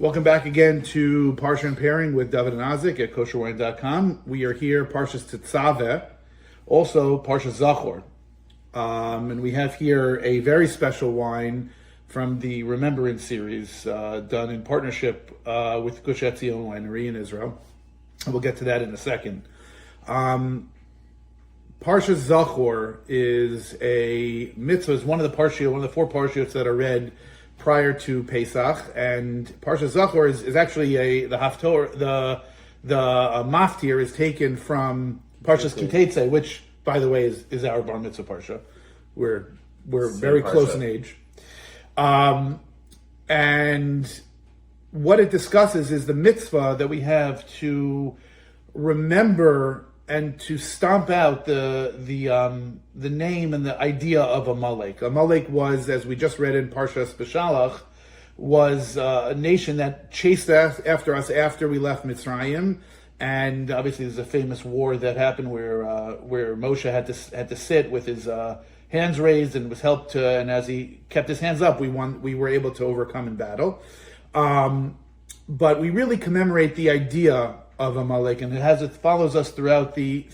Welcome back again to Parsha and Pairing with David and Isaac at Kosherwine.com. We are here, Parshas Tzaveh, also Parshas Zachor. And we have here a very special wine from the Remembrance series done in partnership with Gush Etzion Winery in Israel. And we'll get to that in a second. Parshas Zachor is a mitzvah, is one of the four parshas that are read prior to Pesach, and Parshas Zachor is actually the haftorah, the maftir is taken from Parshas Ki Teitzei, which, by the way, is our bar mitzvah parsha. We're very close in age, and what it discusses is the mitzvah that we have to remember and to stomp out the name and the idea of Amalek. Amalek was, as we just read in Parshas Beshalach, was a nation that chased after us after we left Mitzrayim, and obviously there's a famous war that happened where Moshe had to sit with his hands raised and was helped to, and as he kept his hands up, we were able to overcome in battle. But we really commemorate the idea of Amalek, and it follows us throughout the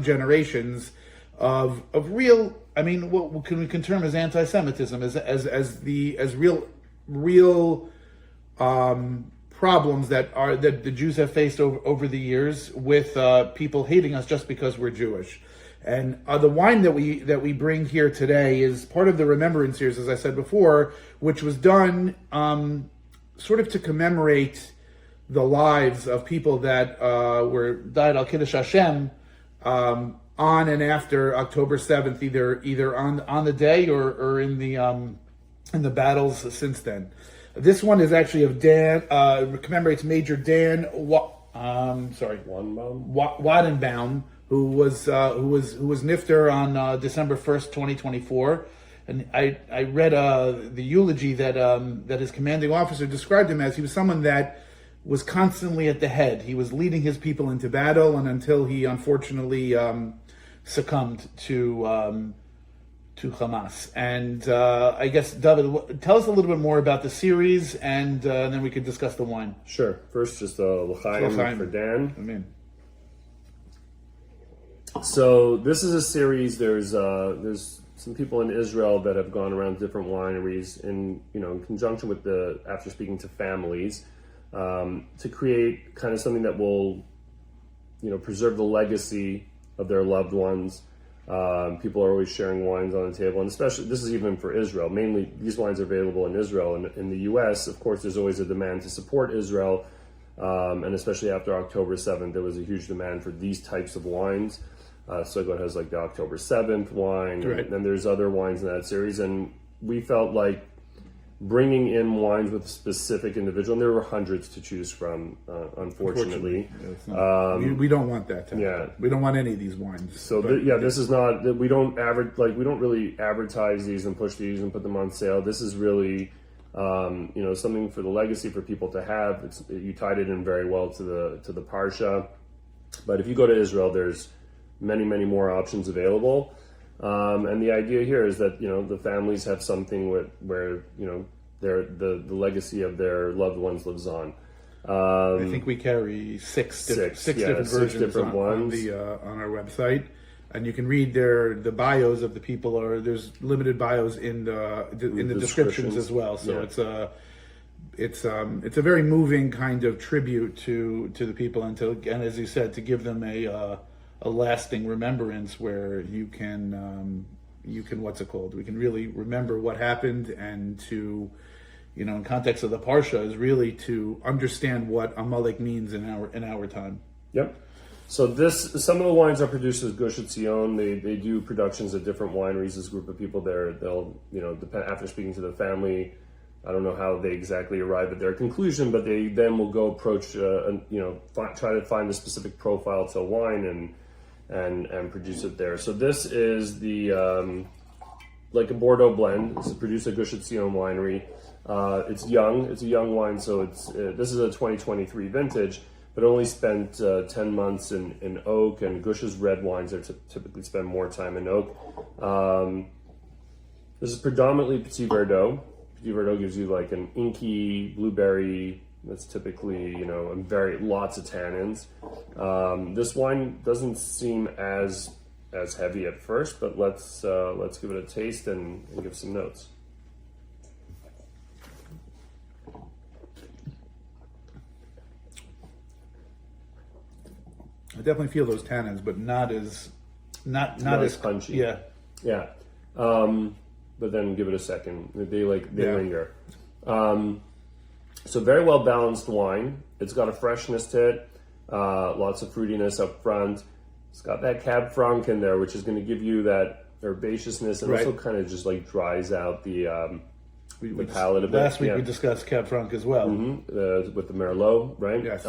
generations of real. I mean, what we can term as anti-Semitism, as real problems that the Jews have faced over the years with people hating us just because we're Jewish. And the wine that we bring here today is part of the Remembrance series, as I said before, which was done sort of to commemorate the lives of people that died al Kiddush Hashem on and after October 7th, either on the day or in the battles since then. This one is actually of Dan, commemorates Major Dan Wadenbaum, who was nifter on December 1st, 2024. And I read the eulogy that his commanding officer described him as. He was someone that was constantly at the head. He was leading his people into battle, and until he unfortunately succumbed to Hamas. And I guess, David, tell us a little bit more about the series, and then we could discuss the wine. Sure. First, just l'chaim for Dan. Amen. So this is a series. There's some people in Israel that have gone around different wineries in conjunction with after speaking to families, to create kind of something that will, preserve the legacy of their loved ones. People are always sharing wines on the table, and especially, this is even for Israel. Mainly, these wines are available in Israel. And in the U.S., of course, there's always a demand to support Israel, and especially after October 7th, there was a huge demand for these types of wines. Zachor has like the October 7th wine, right. And then there's other wines in that series, and we felt like bringing in wines with a specific individual, and there were hundreds to choose from, unfortunately. We don't want that. Yeah. We don't want any of these wines. So this is not, we don't really advertise these and push these and put them on sale. This is really, something for the legacy for people to have. You tied it in very well to the Parsha. But if you go to Israel, there's many, many more options available. And the idea here is that, the families have something where the legacy of their loved ones lives on. I think we carry six different versions on our website, and you can read the bios of the people, or there's limited bios in the descriptions as well. So yeah. It's a very moving kind of tribute to the people, and as you said, to give them a lasting remembrance where you can what's it called? We can really remember what happened, and to, in context of the Parsha, is really to understand what Amalek means in our time. Yep. So some of the wines are produced as Gush Etzion. They do productions at different wineries. This group of people there, they'll depend, after speaking to the family, I don't know how they exactly arrive at their conclusion, but they then will go approach try to find the specific profile to a wine and produce it there. So this is the like a Bordeaux blend. This is produced at Gush Etzion winery. It's a young wine, so this is a 2023 vintage, but only spent 10 months in oak, and Gush's red wines are typically spend more time in oak. This is predominantly Petit Verdot. Petit Verdot gives you like an inky, blueberry, That's typically, very lots of tannins. This wine doesn't seem as heavy at first, but let's give it a taste and give some notes. I definitely feel those tannins, but not as punchy. Yeah. Yeah. But then give it a second. They linger. So very well balanced wine. It's got a freshness to it. Lots of fruitiness up front. It's got that Cab Franc in there, which is going to give you that herbaceousness and also kind of just like dries out the palate a bit. Last week we discussed Cab Franc as well. With the Merlot, right? Yes.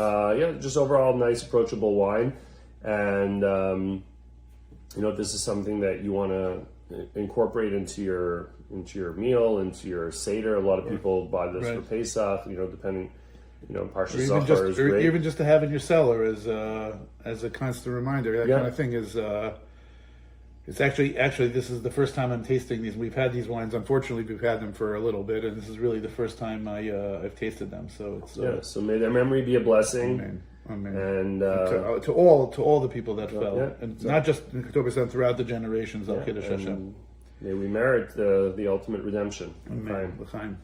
Just overall nice, approachable wine. And, this is something that you want to incorporate into your meal, into your Seder. A lot of people buy this for Pesach, depending, Parshas Zachor is great. Even just to have in your cellar as a constant reminder. That kind of thing is... It's actually this is the first time I'm tasting these. We've had these wines. Unfortunately, we've had them for a little bit, and this is really the first time I've tasted them. So it's So may their memory be a blessing. Amen. And to all the people that fell, and not just in Kosherwine, throughout the generations of Kiddush Hashem. May we merit the ultimate redemption. Amen. L'chaim.